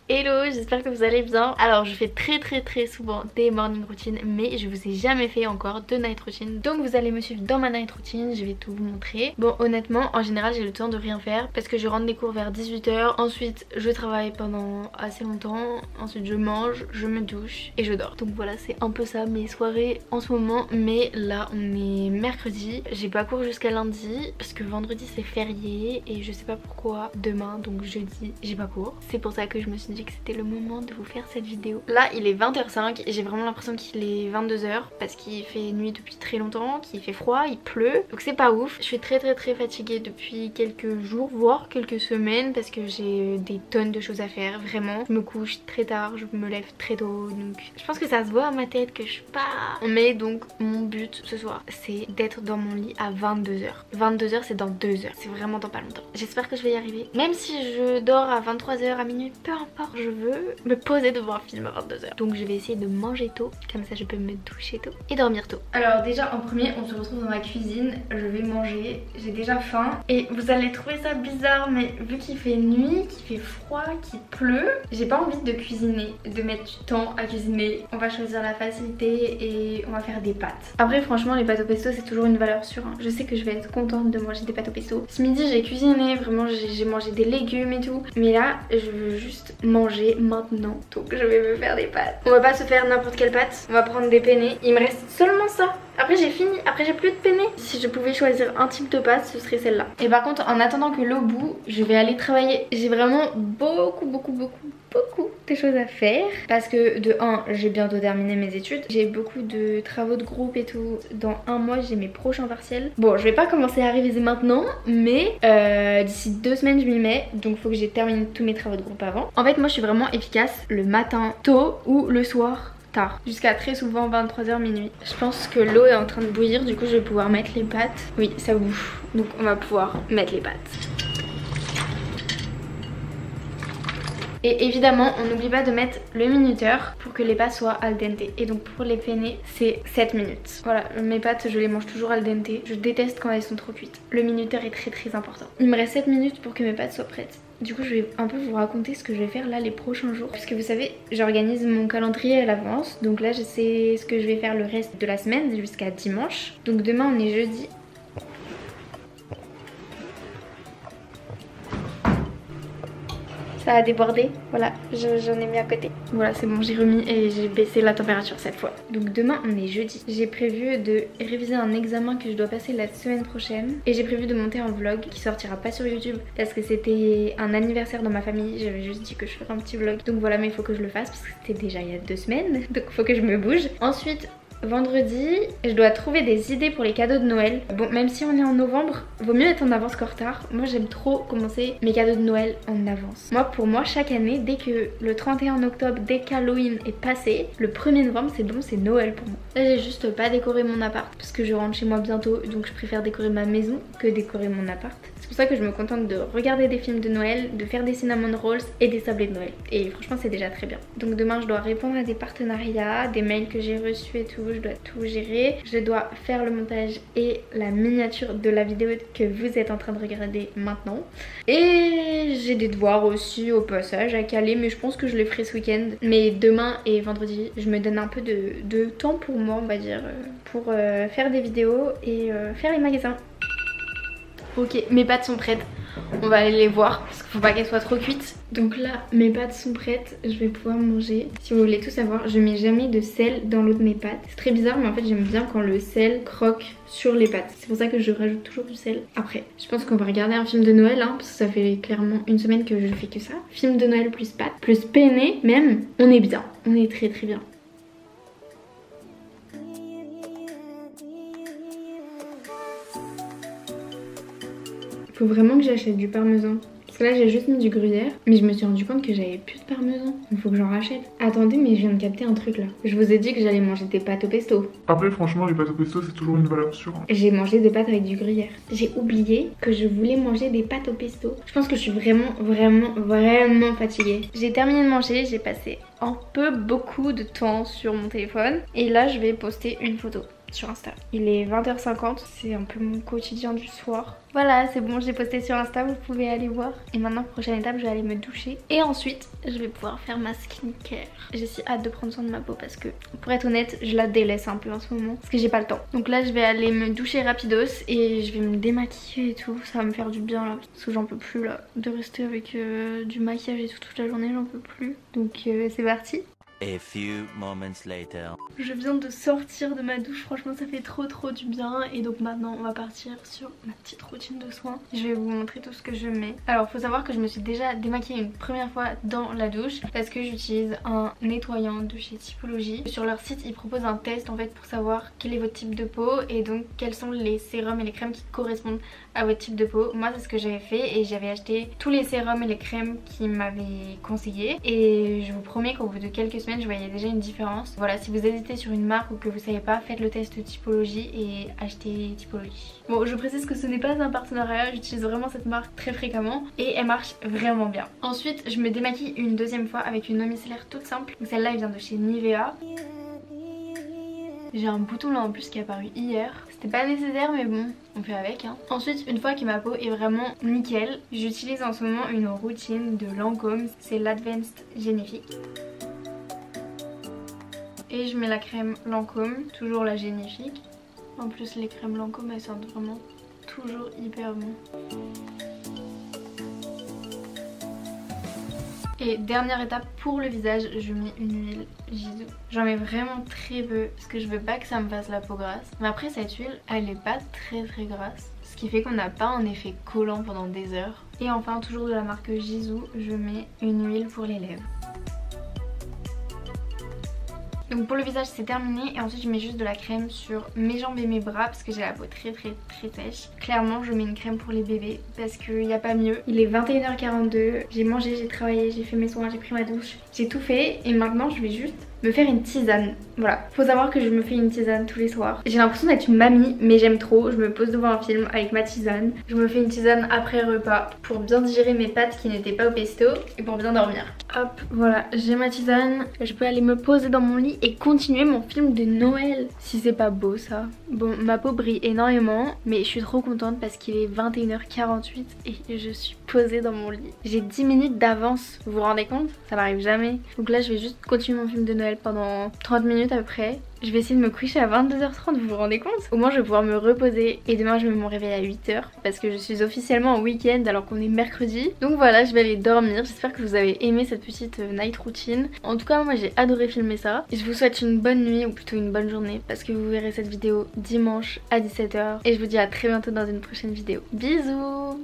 Hello, j'espère que vous allez bien. Alors je fais très souvent des morning routines, mais je vous ai jamais fait encore de night routine. Donc vous allez me suivre dans ma night routine, je vais tout vous montrer. Bon, honnêtement en général j'ai le temps de rien faire parce que je rentre des cours vers 18 h. Ensuite je travaille pendant assez longtemps, ensuite je mange, je me douche et je dors. Donc voilà, c'est un peu ça mes soirées en ce moment. Mais là on est mercredi, j'ai pas cours jusqu'à lundi parce que vendredi c'est férié et je sais pas pourquoi demain, donc jeudi, j'ai pas cours. C'est pour ça que je me suis dit que c'était le moment de vous faire cette vidéo. Là il est 20h05 et j'ai vraiment l'impression qu'il est 22 h parce qu'il fait nuit depuis très longtemps, qu'il fait froid, il pleut, donc c'est pas ouf. Je suis très fatiguée depuis quelques jours voire quelques semaines parce que j'ai des tonnes de choses à faire, vraiment. Je me couche très tard, je me lève très tôt, donc je pense que ça se voit à ma tête que je suis pas... Mais donc mon but ce soir c'est d'être dans mon lit à 22 h. 22 h c'est dans 2 heures, c'est vraiment dans pas longtemps. J'espère que je vais y arriver, même si je dors à 23 h, à minuit, peu importe. Je veux me poser devant un film à 22 h. Donc je vais essayer de manger tôt, comme ça je peux me doucher tôt et dormir tôt. Alors déjà en premier on se retrouve dans la cuisine, je vais manger, j'ai déjà faim. Et vous allez trouver ça bizarre, mais vu qu'il fait nuit, qu'il fait froid, qu'il pleut, j'ai pas envie de cuisiner, de mettre du temps à cuisiner. On va choisir la facilité et on va faire des pâtes. Après franchement les pâtes au pesto c'est toujours une valeur sûre, hein. Je sais que je vais être contente de manger des pâtes au pesto. Ce midi j'ai cuisiné, vraiment j'ai mangé des légumes et tout. Mais là je veux juste manger maintenant, donc je vais me faire des pâtes. On va pas se faire n'importe quelle pâte, on va prendre des penne. Il me reste seulement ça. Après j'ai fini, après j'ai plus de penne. Si je pouvais choisir un type de pâte ce serait celle-là. Et par contre en attendant que l'eau bout, je vais aller travailler. J'ai vraiment beaucoup de choses à faire parce que de 1 j'ai bientôt terminé mes études, j'ai beaucoup de travaux de groupe et tout. Dans un mois j'ai mes prochains partiels. Bon je vais pas commencer à réviser maintenant, mais d'ici 2 semaines je m'y mets, donc faut que j'ai terminé tous mes travaux de groupe avant. En fait moi je suis vraiment efficace le matin tôt ou le soir tard, jusqu'à très souvent 23 h minuit. Je pense que l'eau est en train de bouillir, du coup je vais pouvoir mettre les pâtes. Oui ça bouffe, donc on va pouvoir mettre les pâtes. Et évidemment on n'oublie pas de mettre le minuteur pour que les pâtes soient al dente. Et donc pour les penne c'est 7 minutes. Voilà, mes pâtes je les mange toujours al dente. Je déteste quand elles sont trop cuites. Le minuteur est très important. Il me reste 7 minutes pour que mes pâtes soient prêtes. Du coup je vais un peu vous raconter ce que je vais faire là les prochains jours. Puisque vous savez j'organise mon calendrier à l'avance. Donc là je sais ce que je vais faire le reste de la semaine jusqu'à dimanche. Donc demain on est jeudi. Ça a débordé, voilà, j'en ai mis à côté. Voilà c'est bon, j'ai remis et j'ai baissé la température cette fois. Donc demain on est jeudi. J'ai prévu de réviser un examen que je dois passer la semaine prochaine. Et j'ai prévu de monter un vlog qui sortira pas sur YouTube parce que c'était un anniversaire dans ma famille. J'avais juste dit que je ferais un petit vlog. Donc voilà, mais il faut que je le fasse parce que c'était déjà il y a 2 semaines. Donc il faut que je me bouge. Ensuite... vendredi, je dois trouver des idées pour les cadeaux de Noël. Bon, même si on est en novembre, vaut mieux être en avance qu'en retard. Moi, j'aime trop commencer mes cadeaux de Noël en avance. Pour moi, chaque année, dès que le 31 octobre, dès qu'Halloween est passé, le 1er novembre, c'est bon, c'est Noël pour moi. Là, j'ai juste pas décoré mon appart parce que je rentre chez moi bientôt, donc je préfère décorer ma maison que décorer mon appart. C'est pour ça que je me contente de regarder des films de Noël, de faire des cinnamon rolls et des sablés de Noël. Et franchement, c'est déjà très bien. Donc demain, je dois répondre à des partenariats, des mails que j'ai reçus et tout. Je dois tout gérer. Je dois faire le montage et la miniature de la vidéo que vous êtes en train de regarder maintenant. Et j'ai des devoirs aussi au passage à caler, mais je pense que je les ferai ce week-end. Mais demain et vendredi, je me donne un peu de temps pour moi, on va dire, pour faire des vidéos et faire les magasins. Ok, mes pâtes sont prêtes. On va aller les voir parce qu'il faut pas qu'elles soient trop cuites. Donc là mes pâtes sont prêtes, je vais pouvoir manger. Si vous voulez tout savoir, je mets jamais de sel dans l'eau de mes pâtes. C'est très bizarre mais en fait j'aime bien quand le sel croque sur les pâtes. C'est pour ça que je rajoute toujours du sel après. Je pense qu'on va regarder un film de Noël hein, parce que ça fait clairement 1 semaine que je fais que ça. Film de Noël plus pâtes, plus penne même, on est bien. On est très bien. Faut vraiment que j'achète du parmesan. Parce que là j'ai juste mis du gruyère, mais je me suis rendu compte que j'avais plus de parmesan. Il faut que j'en rachète. Attendez, mais je viens de capter un truc là. Je vous ai dit que j'allais manger des pâtes au pesto. Après franchement les pâtes au pesto c'est toujours une valeur sûre. J'ai mangé des pâtes avec du gruyère. J'ai oublié que je voulais manger des pâtes au pesto. Je pense que je suis vraiment fatiguée. J'ai terminé de manger, j'ai passé beaucoup de temps sur mon téléphone. Et là je vais poster une photo sur Insta. Il est 20h50, c'est un peu mon quotidien du soir. Voilà, c'est bon, j'ai posté sur Insta, vous pouvez aller voir. Et maintenant, prochaine étape, je vais aller me doucher. Et ensuite, je vais pouvoir faire ma skincare. J'ai si hâte de prendre soin de ma peau parce que, pour être honnête, je la délaisse un peu en ce moment. Parce que j'ai pas le temps. Donc là, je vais aller me doucher rapidos et je vais me démaquiller et tout. Ça va me faire du bien là. Parce que j'en peux plus là. De rester avec du maquillage et tout toute la journée, j'en peux plus. Donc c'est parti. A few moments later. Je viens de sortir de ma douche, franchement ça fait trop du bien. Et donc maintenant on va partir sur ma petite routine de soins. Je vais vous montrer tout ce que je mets. Alors faut savoir que je me suis déjà démaquillée une première fois dans la douche parce que j'utilise un nettoyant de chez Typologie. Sur leur site ils proposent un test en fait pour savoir quel est votre type de peau et donc quels sont les sérums et les crèmes qui correspondent à votre type de peau. Moi c'est ce que j'avais fait et j'avais acheté tous les sérums et les crèmes qui m'avaient conseillé. Et je vous promets qu'au bout de quelques semaines je voyais déjà une différence. Voilà, si vous hésitez sur une marque ou que vous savez pas, faites le test Typologie et achetez Typologie. Bon, je précise que ce n'est pas un partenariat, j'utilise vraiment cette marque très fréquemment et elle marche vraiment bien. Ensuite, je me démaquille une deuxième fois avec une eau micellaire toute simple. Celle-là elle vient de chez Nivea. J'ai un bouton là en plus qui est apparu hier. C'était pas nécessaire mais bon, on fait avec hein. Ensuite, une fois que ma peau est vraiment nickel, j'utilise en ce moment une routine de Lancôme. C'est l'Advanced Génifique. Et je mets la crème Lancôme, toujours la Génifique. En plus les crèmes Lancôme elles sentent vraiment toujours hyper bon. Et dernière étape pour le visage, je mets une huile Gisou. J'en mets vraiment très peu parce que je veux pas que ça me fasse la peau grasse. Mais après cette huile, elle est pas très grasse. Ce qui fait qu'on n'a pas un effet collant pendant des heures. Et enfin toujours de la marque Gisou, je mets une huile pour les lèvres. Donc pour le visage c'est terminé et ensuite je mets juste de la crème sur mes jambes et mes bras parce que j'ai la peau très sèche. Clairement je mets une crème pour les bébés parce qu'il n'y a pas mieux. Il est 21h42, j'ai mangé, j'ai travaillé, j'ai fait mes soins, j'ai pris ma douche, j'ai tout fait et maintenant je vais juste me faire une tisane. Voilà, faut savoir que je me fais une tisane tous les soirs. J'ai l'impression d'être une mamie mais j'aime trop, je me pose devant un film avec ma tisane. Je me fais une tisane après repas pour bien digérer mes pâtes qui n'étaient pas au pesto et pour bien dormir. Hop, voilà, j'ai ma tisane, je peux aller me poser dans mon lit et continuer mon film de Noël. Si c'est pas beau ça. Bon, ma peau brille énormément mais je suis trop contente parce qu'il est 21h48 et je suis posée dans mon lit. J'ai 10 minutes d'avance, vous vous rendez compte? Ça m'arrive jamais. Donc là je vais juste continuer mon film de Noël pendant 30 minutes à peu près. Je vais essayer de me coucher à 22h30, vous vous rendez compte? Au moins je vais pouvoir me reposer et demain je vais me réveiller à 8h parce que je suis officiellement en week-end alors qu'on est mercredi. Donc voilà, je vais aller dormir. J'espère que vous avez aimé cette petite night routine. En tout cas moi j'ai adoré filmer ça. Je vous souhaite une bonne nuit ou plutôt une bonne journée parce que vous verrez cette vidéo dimanche à 17h. Et je vous dis à très bientôt dans une prochaine vidéo. Bisous!